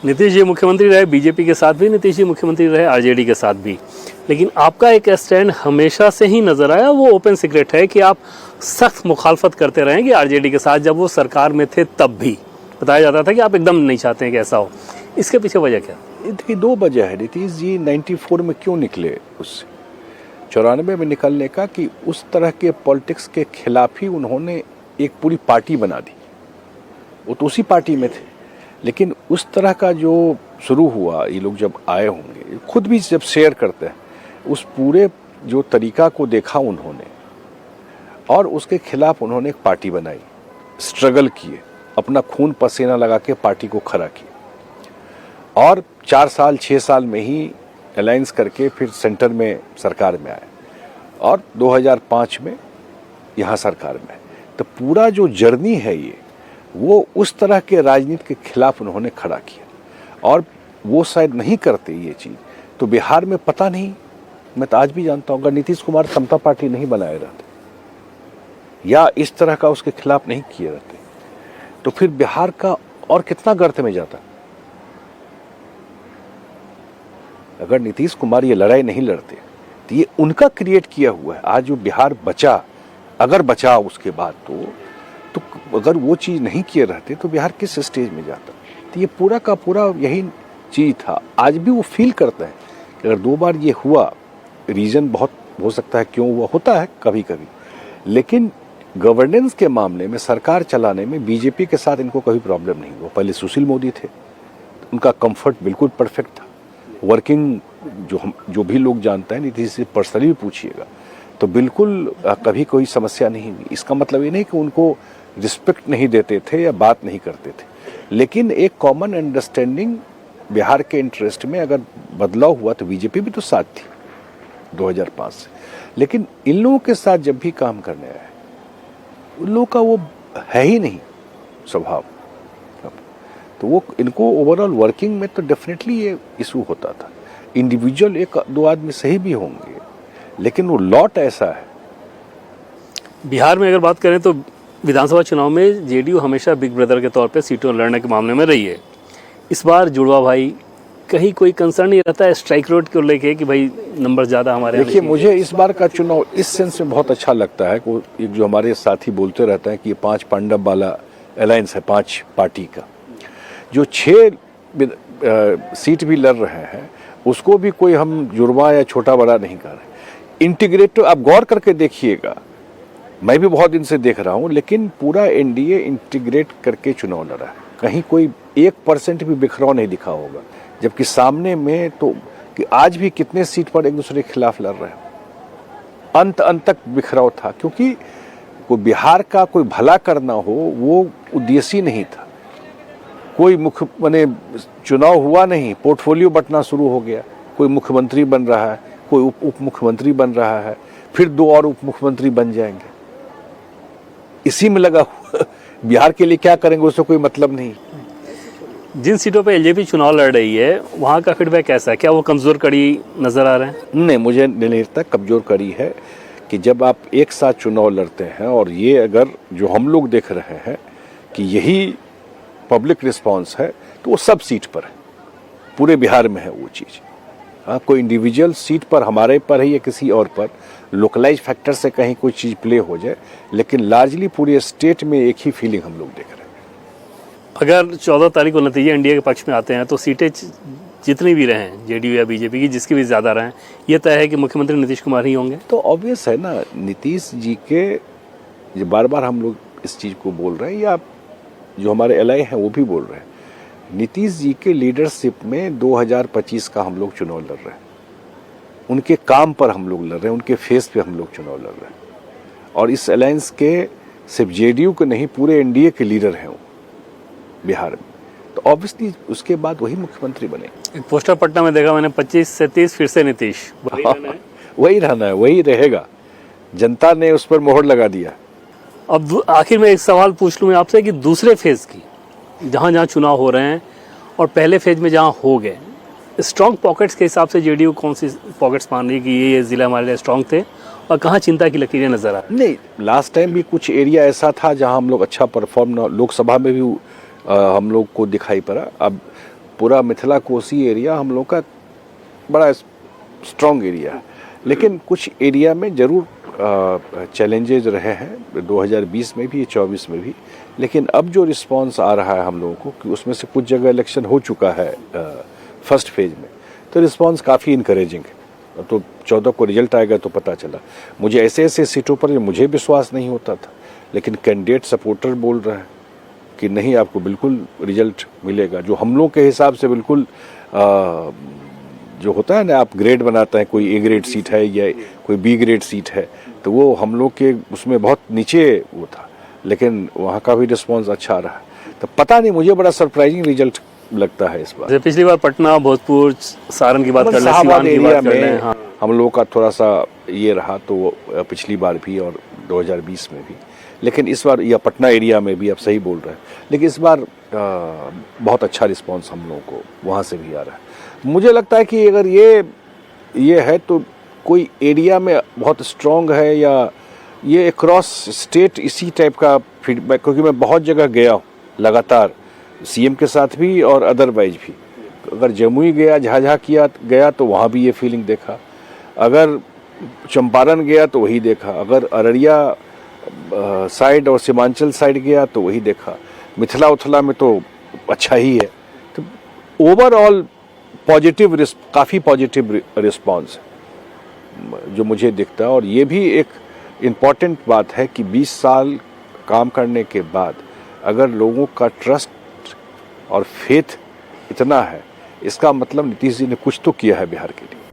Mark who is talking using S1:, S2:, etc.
S1: नीतीश जी मुख्यमंत्री रहे बीजेपी के साथ भी, नीतीश जी मुख्यमंत्री रहे आरजेडी के साथ भी, लेकिन आपका एक स्टैंड हमेशा से ही नजर आया, वो ओपन सीक्रेट है कि आप सख्त मुखालफत करते रहेंगे आरजेडी के साथ। जब वो सरकार में थे तब भी बताया जाता था कि आप एकदम नहीं चाहते हैं कि ऐसा हो। इसके पीछे वजह क्या?
S2: देखिए, दो वजह है। नीतीश जी 94 में क्यों निकले, उससे 94 में निकलने का कि उस तरह के पॉलिटिक्स के खिलाफ ही उन्होंने एक पूरी पार्टी बना दी। वो तो उसी पार्टी में थे, लेकिन उस तरह का जो शुरू हुआ, ये लोग जब आए होंगे, खुद भी जब शेयर करते हैं, उस पूरे जो तरीका को देखा उन्होंने और उसके खिलाफ उन्होंने एक पार्टी बनाई, स्ट्रगल किए, अपना खून पसीना लगा के पार्टी को खड़ा किया और 4 साल 6 साल में ही अलायंस करके फिर सेंटर में सरकार में आए और 2005 में यहाँ सरकार में। तो पूरा जो जर्नी है ये, वो उस तरह के राजनीति के खिलाफ उन्होंने खड़ा किया और वो शायद नहीं करते ये चीज़ तो बिहार में पता नहीं, मैं तो आज भी जानता हूँ, अगर नीतीश कुमार समता पार्टी नहीं बनाए रहते या इस तरह का उसके खिलाफ नहीं किए रहते तो फिर बिहार का और कितना गर्त में जाता। अगर नीतीश कुमार ये लड़ाई नहीं लड़ते तो ये उनका क्रिएट किया हुआ है। आज जो बिहार बचा, अगर बचा उसके बाद तो अगर वो चीज़ नहीं किए रहते तो बिहार किस स्टेज में जाता। तो ये पूरा का पूरा यही चीज़ था। आज भी वो फील करते हैं कि अगर 2 बार ये हुआ, रीज़न बहुत हो सकता है क्यों हुआ, होता है कभी कभी, लेकिन गवर्नेंस के मामले में, सरकार चलाने में बीजेपी के साथ इनको कभी प्रॉब्लम नहीं हुआ। पहले सुशील मोदी थे, उनका कंफर्ट बिल्कुल परफेक्ट था। वर्किंग जो भी लोग जानते हैं, नीतीश से पर्सनली भी पूछिएगा तो बिल्कुल कभी कोई समस्या नहीं हुई। इसका मतलब ये नहीं कि उनको रिस्पेक्ट नहीं देते थे या बात नहीं करते थे, लेकिन एक कॉमन अंडरस्टैंडिंग बिहार के इंटरेस्ट में अगर बदलाव हुआ तो बीजेपी भी तो साथ थी 2005 से। लेकिन इन लोगों के साथ जब भी काम करने आए, उन लोगों का वो है ही नहीं स्वभाव, तो वो इनको ओवरऑल वर्किंग में तो डेफिनेटली ये इशू होता था। इंडिविजुअल 1-2 आदमी सही भी होंगे, लेकिन वो लॉट ऐसा है।
S1: बिहार में अगर बात करें तो विधानसभा चुनाव में जेडीयू हमेशा बिग ब्रदर के तौर पे सीटों लड़ने के मामले में रही है। इस बार जुड़वा भाई, कहीं कोई कंसर्न नहीं रहता है स्ट्राइक रेट को लेके कि भाई नंबर ज़्यादा हमारे?
S2: देखिए, मुझे इस बार का चुनाव इस सेंस में बहुत अच्छा लगता है कि एक जो हमारे साथी बोलते रहते हैं कि ये 5 पांडव वाला अलायंस है, 5 पार्टी का, जो 6 सीट भी लड़ रहे हैं उसको भी कोई हम जुड़वा या छोटा बड़ा नहीं कर रहे। इंटीग्रेट, आप गौर करके देखिएगा, मैं भी बहुत दिन से देख रहा हूं, लेकिन पूरा एनडीए इंटीग्रेट करके चुनाव लड़ा है। कहीं कोई 1% भी बिखराव नहीं दिखा होगा, जबकि सामने में तो कि आज भी कितने सीट पर एक दूसरे के खिलाफ लड़ रहे हैं। अंत तक बिखराव था, क्योंकि कोई बिहार का कोई भला करना हो वो उद्देश्य नहीं था। कोई मुख्य माने चुनाव हुआ नहीं, पोर्टफोलियो बंटना शुरू हो गया। कोई मुख्यमंत्री बन रहा है, कोई उप मुख्यमंत्री बन रहा है, फिर 2 और उप मुख्यमंत्री बन जाएंगे, इसी में लगा हुआ। बिहार के लिए क्या करेंगे उससे कोई मतलब नहीं।
S1: जिन सीटों पे एलजेपी चुनाव लड़ रही है वहाँ का फीडबैक कैसा है? क्या वो कमजोर कड़ी नजर आ रहे हैं?
S2: नहीं, मुझे नहीं लगता कमजोर कड़ी है कि जब आप एक साथ चुनाव लड़ते हैं और ये अगर जो हम लोग देख रहे हैं कि यही पब्लिक रिस्पांस है तो वो सब सीट पर है, पूरे बिहार में है वो चीज़। हाँ, कोई इंडिविजुअल सीट पर हमारे पर है या किसी और पर लोकलाइज फैक्टर से कहीं कोई चीज़ प्ले हो जाए, लेकिन लार्जली पूरे स्टेट में एक ही फीलिंग हम लोग देख रहे हैं।
S1: अगर 14 तारीख को नतीजे एनडीए के पक्ष में आते हैं तो सीटें जितनी भी रहें जेडीयू या बीजेपी की, जिसकी भी ज़्यादा रहें, ये तय है कि मुख्यमंत्री नीतीश कुमार ही होंगे।
S2: तो ऑब्वियस है ना, नीतीश जी के जो बार बार हम लोग इस चीज़ को बोल रहे हैं या जो हमारे एलआई हैं वो भी बोल रहे हैं, नीतीश जी के लीडरशिप में 2025 का हम लोग चुनाव लड़ रहे हैं। उनके काम पर हम लोग लड़ रहे हैं, उनके फेस पे हम लोग चुनाव लड़ रहे हैं। और इस अलायंस के सिर्फ जेडीयू के नहीं, पूरे एनडीए के लीडर हैं वो बिहार में, तो ऑब्वियसली उसके बाद वही मुख्यमंत्री बने।
S1: एक पोस्टर पटना में देखा मैंने, 25 से 30 फिर से नीतीश।
S2: वही रहना है, वही रहेगा। जनता ने उस पर मोहर लगा दिया।
S1: अब आखिर में एक सवाल पूछ लूँ मैं आपसे कि दूसरे फेज की जहाँ जहाँ चुनाव हो रहे हैं और पहले फेज में जहाँ हो गए, स्ट्रॉन्ग पॉकेट्स के हिसाब से जेडीयू कौन सी पॉकेट्स मान रही है कि ये ज़िला हमारे लिए स्ट्रॉन्ग थे और कहाँ चिंता की लकीरें नजर आ रही?
S2: नहीं, लास्ट टाइम भी कुछ एरिया ऐसा था जहाँ हम लोग अच्छा परफॉर्म, लोकसभा में भी हम लोग को दिखाई पड़ा। अब पूरा मिथिला कोसी एरिया हम लोग का बड़ा स्ट्रॉन्ग एरिया है, लेकिन कुछ एरिया में जरूर चैलेंजेस रहे हैं 2020 में भी 24 में भी। लेकिन अब जो रिस्पांस आ रहा है हम लोगों को कि उसमें से कुछ जगह इलेक्शन हो चुका है फर्स्ट फेज में, तो रिस्पांस काफ़ी इनकरेजिंग है। तो 14 को रिजल्ट आएगा तो पता चला। मुझे ऐसे ऐसे सीटों पर मुझे विश्वास नहीं होता था, लेकिन कैंडिडेट सपोर्टर बोल रहे हैं कि नहीं आपको बिल्कुल रिजल्ट मिलेगा, जो हम लोग के हिसाब से बिल्कुल जो होता है ना, आप ग्रेड बनाते हैं, कोई ए ग्रेड सीट है या कोई बी ग्रेड सीट है, तो वो हम लोग के उसमें बहुत नीचे वो था, लेकिन वहाँ का भी रिस्पांस अच्छा रहा। तो पता नहीं, मुझे बड़ा सरप्राइजिंग रिजल्ट लगता है इस बार।
S1: जैसे पिछली बार पटना, भोजपुर, सारण की बात कर लें,
S2: शाहबाद
S1: सीवान की
S2: एरिया
S1: बात कर लें,
S2: में
S1: हाँ।
S2: हम लोगों का थोड़ा सा ये रहा, तो पिछली बार भी और 2020 में भी, लेकिन इस बार या पटना एरिया में भी आप सही बोल रहे हैं, लेकिन इस बार बहुत अच्छा रिस्पांस हम लोगों को वहाँ से भी आ रहा है। मुझे लगता है कि अगर ये है तो कोई एरिया में बहुत स्ट्रांग है, या ये क्रॉस स्टेट इसी टाइप का फीडबैक, क्योंकि मैं बहुत जगह गया हूँ लगातार, सीएम के साथ भी और अदरवाइज भी। अगर जमुई गया, झाझा किया गया तो वहाँ भी ये फीलिंग देखा, अगर चंपारण गया तो वही देखा, अगर अररिया साइड और सीमांचल साइड गया तो वही देखा, मिथिला उथला में तो अच्छा ही है। तो ओवरऑल पॉजिटिव, काफ़ी पॉजिटिव रिस्पांस जो मुझे दिखता है। और ये भी एक इम्पॉर्टेंट बात है कि 20 साल काम करने के बाद अगर लोगों का ट्रस्ट और फेथ इतना है, इसका मतलब नीतीश जी ने कुछ तो किया है बिहार के लिए।